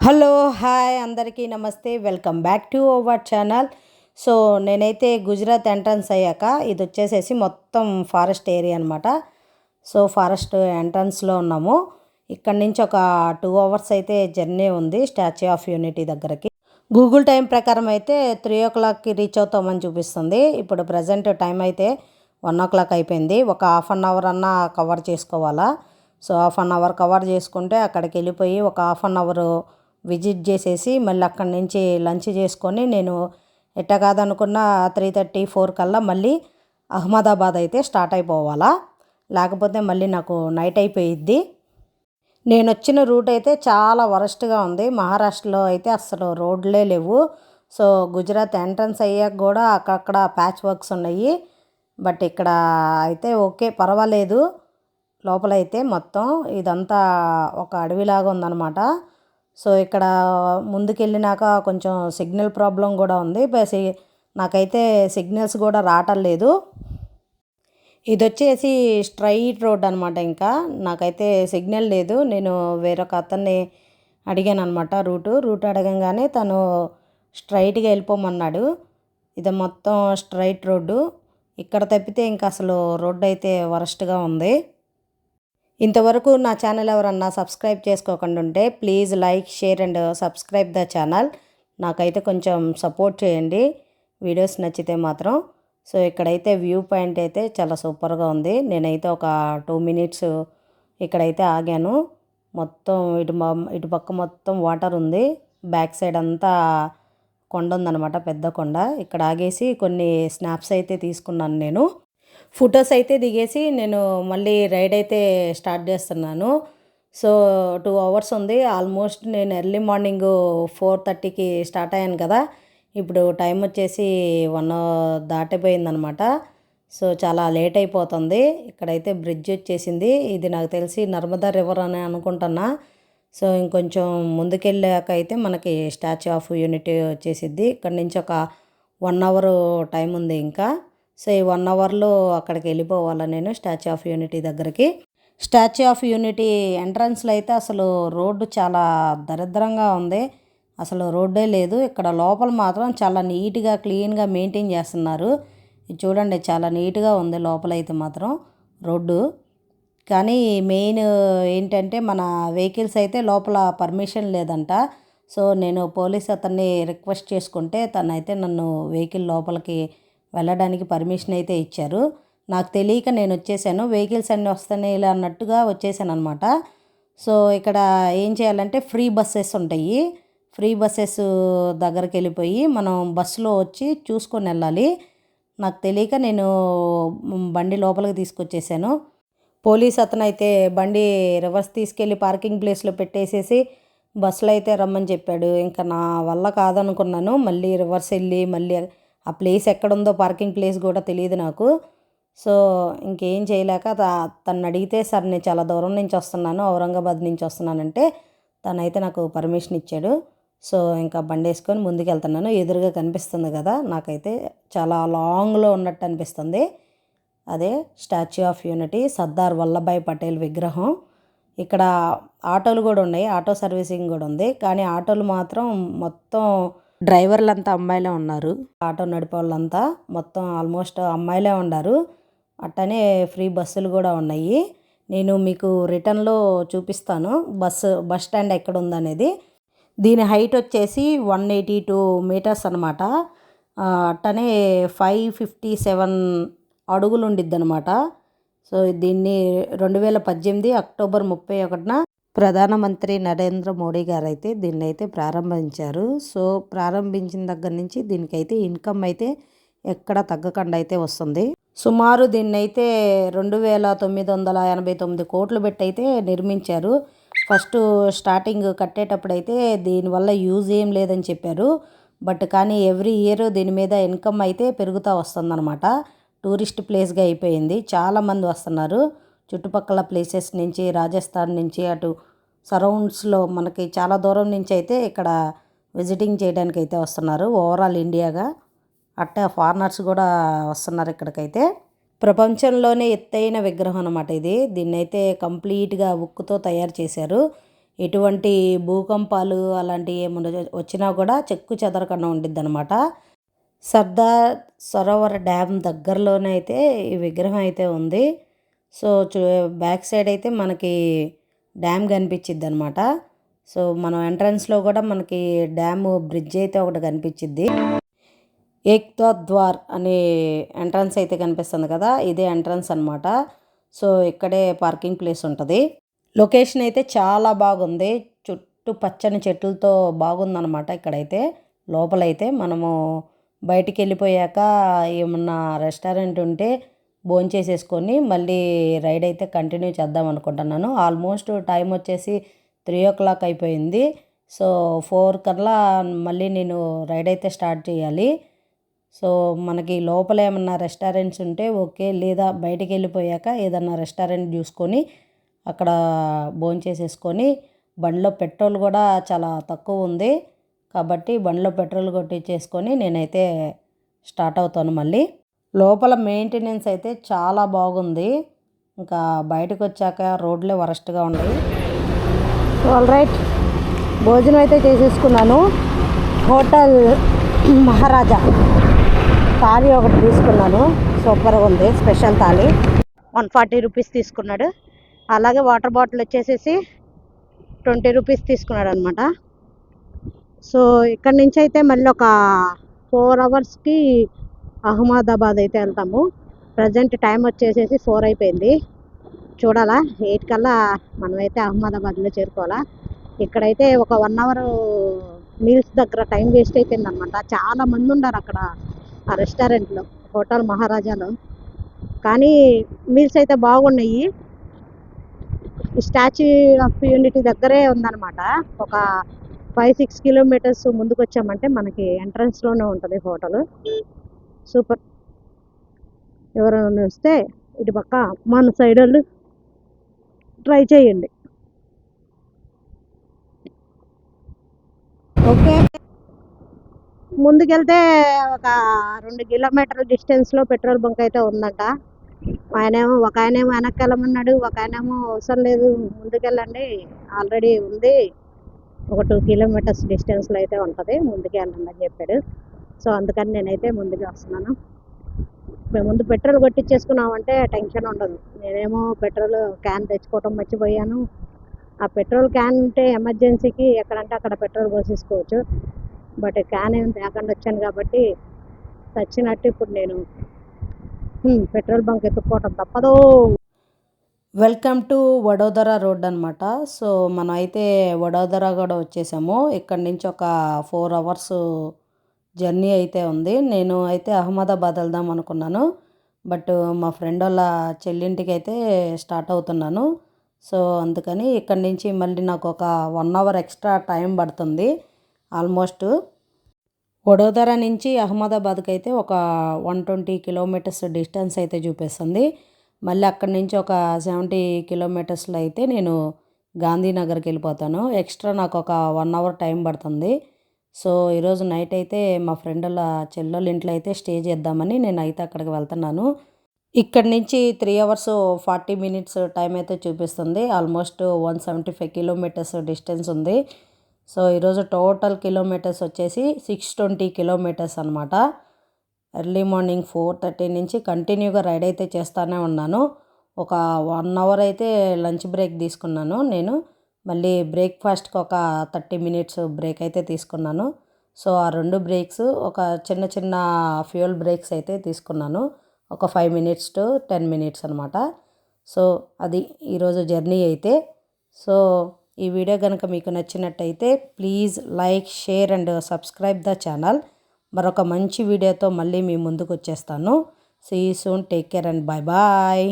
Hello hi అందరికీ నమస్తే welcome back to our channel. So నేనైతే గుజరాత్ ఎంట్రన్స్ అయ్యాక ఇది వచ్చేసేసి మొత్తం ఫారెస్ట్ ఏరియా అనమాట. సో ఫారెస్ట్ ఎంట్రన్స్లో ఉన్నాము. ఇక్కడ నుంచి ఒక 2 hours అయితే జర్నీ ఉంది స్టాచ్యూ ఆఫ్ యూనిటీ దగ్గరకి. గూగుల్ టైం ప్రకారం అయితే 3 o'clockకి రీచ్ అవుతామని చూపిస్తుంది. ఇప్పుడు ప్రజెంట్ టైం అయితే 1 o'clock అయిపోయింది. ఒక ½ hour అన్నా కవర్ చేసుకోవాలా. సో ½ hour కవర్ చేసుకుంటే అక్కడికి వెళ్ళిపోయి ఒక ½ hour విజిట్ చేసేసి మళ్ళీ అక్కడి నుంచి లంచ్ చేసుకొని నేను ఎట్టా కాదనుకున్న 3:30-4 కల్లా మళ్ళీ అహ్మదాబాద్ అయితే స్టార్ట్ అయిపోవాలా. లేకపోతే మళ్ళీ నాకు నైట్ అయిపోయిద్ది. నేను వచ్చిన రూట్ అయితే చాలా వరస్ట్గా ఉంది. మహారాష్ట్రలో అయితే అసలు రోడ్లే లేవు. సో గుజరాత్ ఎంట్రన్స్ అయ్యాక కూడా అక్కడక్కడ ప్యాచ్ వర్క్స్ ఉన్నాయి. బట్ ఇక్కడ అయితే ఓకే పర్వాలేదు. లోపలైతే మొత్తం ఇదంతా ఒక అడవిలాగా ఉందన్నమాట. సో ఇక్కడ ముందుకెళ్ళినాక కొంచెం సిగ్నల్ ప్రాబ్లం కూడా ఉంది. నాకైతే సిగ్నల్స్ కూడా రావటం లేదు. ఇది వచ్చేసి స్ట్రైట్ రోడ్ అనమాట. ఇంకా నాకైతే సిగ్నల్ లేదు. నేను వేరొక అతన్ని అడిగాను అనమాట రూట్ అడగంగానే తను స్ట్రైట్గా వెళ్ళిపోమన్నాడు. ఇది మొత్తం స్ట్రైట్ రోడ్డు. ఇక్కడ తప్పితే ఇంకా అసలు రోడ్డు అయితే వరస్ట్గా ఉంది. ఇంతవరకు నా ఛానల్ ఎవరన్నా సబ్స్క్రైబ్ చేసుకోకుండా ఉంటే please like share and subscribe the channel. నాకైతే కొంచెం సపోర్ట్ చేయండి వీడియోస్ నచ్చితే మాత్రం. సో ఇక్కడైతే వ్యూ పాయింట్ అయితే చాలా సూపర్గా ఉంది. నేనైతే ఒక 2 minutes ఇక్కడైతే ఆగాను. మొత్తం ఇటు పక్క మొత్తం వాటర్ ఉంది. బ్యాక్ సైడ్ అంతా కొండ ఉందన్నమాట, పెద్ద కొండ. ఇక్కడ ఆగేసి కొన్ని స్నాప్స్ అయితే తీసుకున్నాను నేను. ఫొటోస్ అయితే దిగేసి నేను మళ్ళీ రైడ్ అయితే స్టార్ట్ చేస్తున్నాను. సో 2 hours ఉంది ఆల్మోస్ట్. నేను ఎర్లీ మార్నింగ్ 4:30కి స్టార్ట్ అయ్యాను కదా. ఇప్పుడు టైం వచ్చేసి 1 దాటిపోయిందనమాట. సో చాలా లేట్ అయిపోతుంది. ఇక్కడైతే బ్రిడ్జ్ వచ్చేసింది. ఇది నాకు తెలిసి నర్మదా రివర్ అని అనుకుంటున్నా. సో ఇంకొంచెం ముందుకెళ్ళాక అయితే మనకి స్టాచ్యూ ఆఫ్ యూనిటీ వచ్చేసిద్ది. ఇక్కడ నుంచి ఒక 1 hour టైం ఉంది ఇంకా. సో ఈ 1 hourలో అక్కడికి వెళ్ళిపోవాలా నేను స్టాచ్యూ ఆఫ్ యూనిటీ దగ్గరికి. స్టాచ్యూ ఆఫ్ యూనిటీ ఎంట్రన్స్లో అయితే అసలు రోడ్డు చాలా దరిద్రంగా ఉంది. అసలు రోడ్డే లేదు. ఇక్కడ లోపల మాత్రం చాలా నీట్గా క్లీన్గా మెయింటైన్ చేస్తున్నారు. ఇది చూడండి చాలా నీట్గా ఉంది లోపలైతే మాత్రం రోడ్డు. కానీ మెయిన్ ఏంటంటే మన వెహికల్స్ అయితే లోపల పర్మిషన్ లేదంట. సో నేను పోలీస్ అతన్ని రిక్వెస్ట్ చేసుకుంటే తనైతే నన్ను వెహికల్ లోపలికి వెళ్ళడానికి పర్మిషన్ అయితే ఇచ్చారు. నాకు తెలియక నేను వచ్చేసాను. వెహికల్స్ అన్నీ వస్తాయి ఇలా అన్నట్టుగా వచ్చేసాను అనమాట. సో ఇక్కడ ఏం చేయాలంటే ఫ్రీ బస్సెస్ ఉంటాయి. ఫ్రీ బస్సెస్ దగ్గరికి వెళ్ళిపోయి మనం బస్సులో వచ్చి చూసుకొని వెళ్ళాలి. నాకు తెలియక నేను బండి లోపలికి తీసుకొచ్చేసాను. పోలీస్ అతను అయితే బండి రివర్స్ తీసుకెళ్ళి పార్కింగ్ ప్లేస్లో పెట్టేసేసి బస్సులో అయితే రమ్మని చెప్పాడు. ఇంకా నా వల్ల కాదనుకున్నాను. మళ్ళీ రివర్స్ వెళ్ళి మళ్ళీ ఆ ప్లేస్ ఎక్కడుందో పార్కింగ్ ప్లేస్ కూడా తెలియదు నాకు. సో ఇంకేం చేయలేక తను అడిగితే సార్ నేను చాలా దూరం నుంచి వస్తున్నాను, ఔరంగాబాద్ నుంచి వస్తున్నానంటే తనైతే నాకు పర్మిషన్ ఇచ్చాడు. సో ఇంకా బండి వేసుకొని ముందుకు వెళ్తున్నాను. ఎదురుగా కనిపిస్తుంది కదా, నాకైతే చాలా లాంగ్లో ఉన్నట్టు అనిపిస్తుంది. అదే statue of unity, Sardar Vallabhbhai Patel విగ్రహం. ఇక్కడ ఆటోలు కూడా ఉన్నాయి, ఆటో సర్వీసింగ్ కూడా ఉంది. కానీ ఆటోలు మాత్రం మొత్తం డ్రైవర్లంతా అమ్మాయిలే ఉన్నారు. ఆటో నడిపే వాళ్ళంతా మొత్తం ఆల్మోస్ట్ అమ్మాయిలే ఉన్నారు. అట్టనే ఫ్రీ బస్సులు కూడా ఉన్నాయి. నేను మీకు రిటర్న్లో చూపిస్తాను బస్ స్టాండ్ ఎక్కడ ఉందనేది. దీని హైట్ వచ్చేసి 182 meters అనమాట. అట్టనే 557 అడుగులు ఉండిద్ది అనమాట. సో దీన్ని 2018 అక్టోబర్ 31న ప్రధానమంత్రి నరేంద్ర మోడీ గారు అయితే దీన్ని అయితే ప్రారంభించారు. సో ప్రారంభించిన దగ్గర నుంచి దీనికైతే ఇన్కమ్ అయితే ఎక్కడ తగ్గకుండా అయితే వస్తుంది. సుమారు దీన్నైతే 2,989 కోట్లు పెట్టి అయితే నిర్మించారు. ఫస్ట్ స్టార్టింగ్ కట్టేటప్పుడైతే దీనివల్ల యూజ్ ఏం లేదని చెప్పారు. బట్ కానీ ఎవ్రీ ఇయర్ దీని మీద ఇన్కమ్ అయితే పెరుగుతూ వస్తుందన్నమాట. టూరిస్ట్ ప్లేస్గా అయిపోయింది. చాలామంది వస్తున్నారు చుట్టుపక్కల ప్లేసెస్ నుంచి, రాజస్థాన్ నుంచి, అటు సరౌండ్స్లో మనకి చాలా దూరం నుంచి అయితే ఇక్కడ విజిటింగ్ చేయడానికి అయితే వస్తున్నారు. ఓవరాల్ ఇండియాగా అట్టే ఫారినర్స్ కూడా వస్తున్నారు ఇక్కడికైతే. ప్రపంచంలోనే ఎత్తైన విగ్రహం అనమాట ఇది. దీన్నైతే కంప్లీట్గా ఉక్కుతో తయారు చేశారు. ఎటువంటి భూకంపాలు అలాంటివి ఏమన్నా వచ్చినా కూడా చెక్కు చెదరకుండా ఉండిద్ది అనమాట. సర్దార్ సరోవర్ డ్యామ్ దగ్గరలోనే అయితే ఈ విగ్రహం అయితే ఉంది. సో బ్యాక్ సైడ్ అయితే మనకి డ్యామ్ కనిపించిద్ది అనమాట. సో మనం ఎంట్రన్స్లో కూడా మనకి డ్యామ్ బ్రిడ్జ్ అయితే ఒకటి కనిపించిద్ది. ఏక్తా ద్వార్ అనే ఎంట్రన్స్ అయితే కనిపిస్తుంది కదా, ఇదే ఎంట్రన్స్ అనమాట. సో ఇక్కడే పార్కింగ్ ప్లేస్ ఉంటుంది. లొకేషన్ అయితే చాలా బాగుంది, చుట్టూ పచ్చని చెట్లతో బాగుందన్నమాట. ఇక్కడైతే లోపలైతే మనము బయటికి వెళ్ళిపోయాక ఏమన్నా రెస్టారెంట్ ఉంటే భోంచేసేసుకొని మళ్ళీ రైడ్ అయితే కంటిన్యూ చేద్దాం అనుకుంటున్నాను. ఆల్మోస్ట్ టైం వచ్చేసి 3 o'clock అయిపోయింది. సో 4 కల్లా మళ్ళీ నేను రైడ్ అయితే స్టార్ట్ చేయాలి. సో మనకి లోపల ఏమన్నా రెస్టారెంట్స్ ఉంటే ఓకే, లేదా బయటికి వెళ్ళిపోయాక ఏదన్నా రెస్టారెంట్ చూసుకొని అక్కడ భోంచేసేసుకొని, బండిలో పెట్రోల్ కూడా చాలా తక్కువ ఉంది కాబట్టి బండిలో పెట్రోల్ కొట్టించేసుకొని నేనైతే స్టార్ట్ అవుతాను మళ్ళీ. లోపల మెయింటెనెన్స్ అయితే చాలా బాగుంది. ఇంకా బయటకు వచ్చాక రోడ్లే వరస్ట్గా ఉన్నాయి. ఆల్ రైట్, భోజనం అయితే చేసేసుకున్నాను. హోటల్ మహారాజా థాలీ ఒకటి తీసుకున్నాను, సూపర్గా ఉంది. స్పెషల్ థాలీ 140 రూపీస్ తీసుకున్నాడు. అలాగే వాటర్ బాటిల్ వచ్చేసేసి 20 రూపీస్ తీసుకున్నాడు అనమాట. సో ఇక్కడ నుంచి అయితే మళ్ళీ ఒక 4 అవర్స్కి అహ్మదాబాద్ అయితే వెళ్తాము. ప్రజెంట్ టైం వచ్చేసేసి 4 అయిపోయింది. చూడాలా 8 కల్లా మనమైతే అహ్మదాబాద్లో చేరుకోవాలా. ఇక్కడైతే ఒక 1 అవర్ మీల్స్ దగ్గర టైం వేస్ట్ అయిపోయింది అనమాట. చాలా మంది ఉన్నారు అక్కడ ఆ రెస్టారెంట్లో, హోటల్ మహారాజాలో. కానీ మీల్స్ అయితే బాగున్నాయి. స్టాచ్యూ ఆఫ్ యూనిటీ దగ్గరే ఉందన్నమాట. ఒక 5-6 కిలోమీటర్స్ ముందుకు వచ్చామంటే మనకి ఎంట్రన్స్లోనే ఉంటుంది హోటల్. సూపర్. ఎవరైనా వస్తే ఇటు పక్క మన సైడ్ వాళ్ళు ట్రై చేయండి. ఓకే, ముందుకెళ్తే ఒక 2 కిలోమీటర్ల డిస్టెన్స్లో పెట్రోల్ బంక్ అయితే ఉందంట. ఒక ఆయనేమో వెనక్కి వెళ్ళమన్నాడు, ఒక ఆయనేమో అవసరం లేదు ముందుకెళ్ళండి ఆల్రెడీ ఉంది, ఒక 2 కిలోమీటర్స్ డిస్టెన్స్లో అయితే ఉంటుంది, ముందుకు వెళ్ళండి అని చెప్పాడు. సో అందుకని నేనైతే ముందుకు వస్తున్నాను. మేము ముందు పెట్రోల్ కొట్టించేసుకున్నామంటే టెన్షన్ ఉండదు. నేనేమో పెట్రోల్ క్యాన్ తెచ్చుకోవటం మర్చిపోయాను. ఆ పెట్రోల్ క్యాన్ ఉంటే ఎమర్జెన్సీకి ఎక్కడంటే అక్కడ పెట్రోల్ పోసేసుకోవచ్చు. బట్ క్యాన్ ఏం తేకుండా వచ్చాను కాబట్టి చచ్చినట్టు ఇప్పుడు నేను పెట్రోల్ బంక్ ఎత్తుక్కోవటం తప్పదు. వెల్కమ్ టు వడోదర రోడ్ అనమాట. సో మనం అయితే వడోదర కూడా వచ్చేసాము. ఇక్కడ నుంచి ఒక 4 అవర్స్ జర్నీ అయితే ఉంది. నేను అయితే అహ్మదాబాద్ వెళ్దాం అనుకున్నాను, బట్ మా ఫ్రెండ్ వాళ్ళ చెల్లింటికి అయితే స్టార్ట్ అవుతున్నాను. సో అందుకని ఇక్కడ నుంచి మళ్ళీ నాకు ఒక 1 అవర్ ఎక్స్ట్రా టైం పడుతుంది. ఆల్మోస్ట్ వడోదర నుంచి అహ్మదాబాద్కి అయితే ఒక 120 కిలోమీటర్స్ డిస్టెన్స్ అయితే చూపిస్తుంది. మళ్ళీ అక్కడి నుంచి ఒక 70 కిలోమీటర్స్లో అయితే నేను గాంధీనగర్కి వెళ్ళిపోతాను. ఎక్స్ట్రా నాకు ఒక 1 అవర్ టైం పడుతుంది. సో ఈరోజు నైట్ అయితే మా ఫ్రెండ్ వాళ్ళ చెల్లెళ్ళ ఇంట్లో అయితే స్టే చేద్దామని నేను అయితే అక్కడికి వెళ్తున్నాను. ఇక్కడి నుంచి 3 అవర్స్ 40 మినిట్స్ టైం అయితే చూపిస్తుంది. ఆల్మోస్ట్ 175 కిలోమీటర్స్ డిస్టెన్స్ ఉంది. సో ఈరోజు టోటల్ కిలోమీటర్స్ వచ్చేసి 620 కిలోమీటర్స్ అనమాట. ఎర్లీ మార్నింగ్ 4:30 నుంచి కంటిన్యూగా రైడ్ అయితే చేస్తూనే ఉన్నాను. ఒక 1 అవర్ అయితే లంచ్ బ్రేక్ తీసుకున్నాను నేను. మళ్ళీ బ్రేక్ఫాస్ట్కి ఒక 30 మినిట్స్ బ్రేక్ అయితే తీసుకున్నాను. సో ఆ 2 బ్రేక్స్ ఒక చిన్న చిన్న ఫ్యూయల్ బ్రేక్స్ అయితే తీసుకున్నాను. ఒక 5 మినిట్స్ టు 10 మినిట్స్ అనమాట. సో అది ఈరోజు జర్నీ అయితే. సో ఈ వీడియో కనుక మీకు నచ్చినట్టయితే please like, share and subscribe the channel. మరొక మంచి వీడియోతో మళ్ళీ మీ ముందుకు వచ్చేస్తాను. See you soon, take care and bye bye.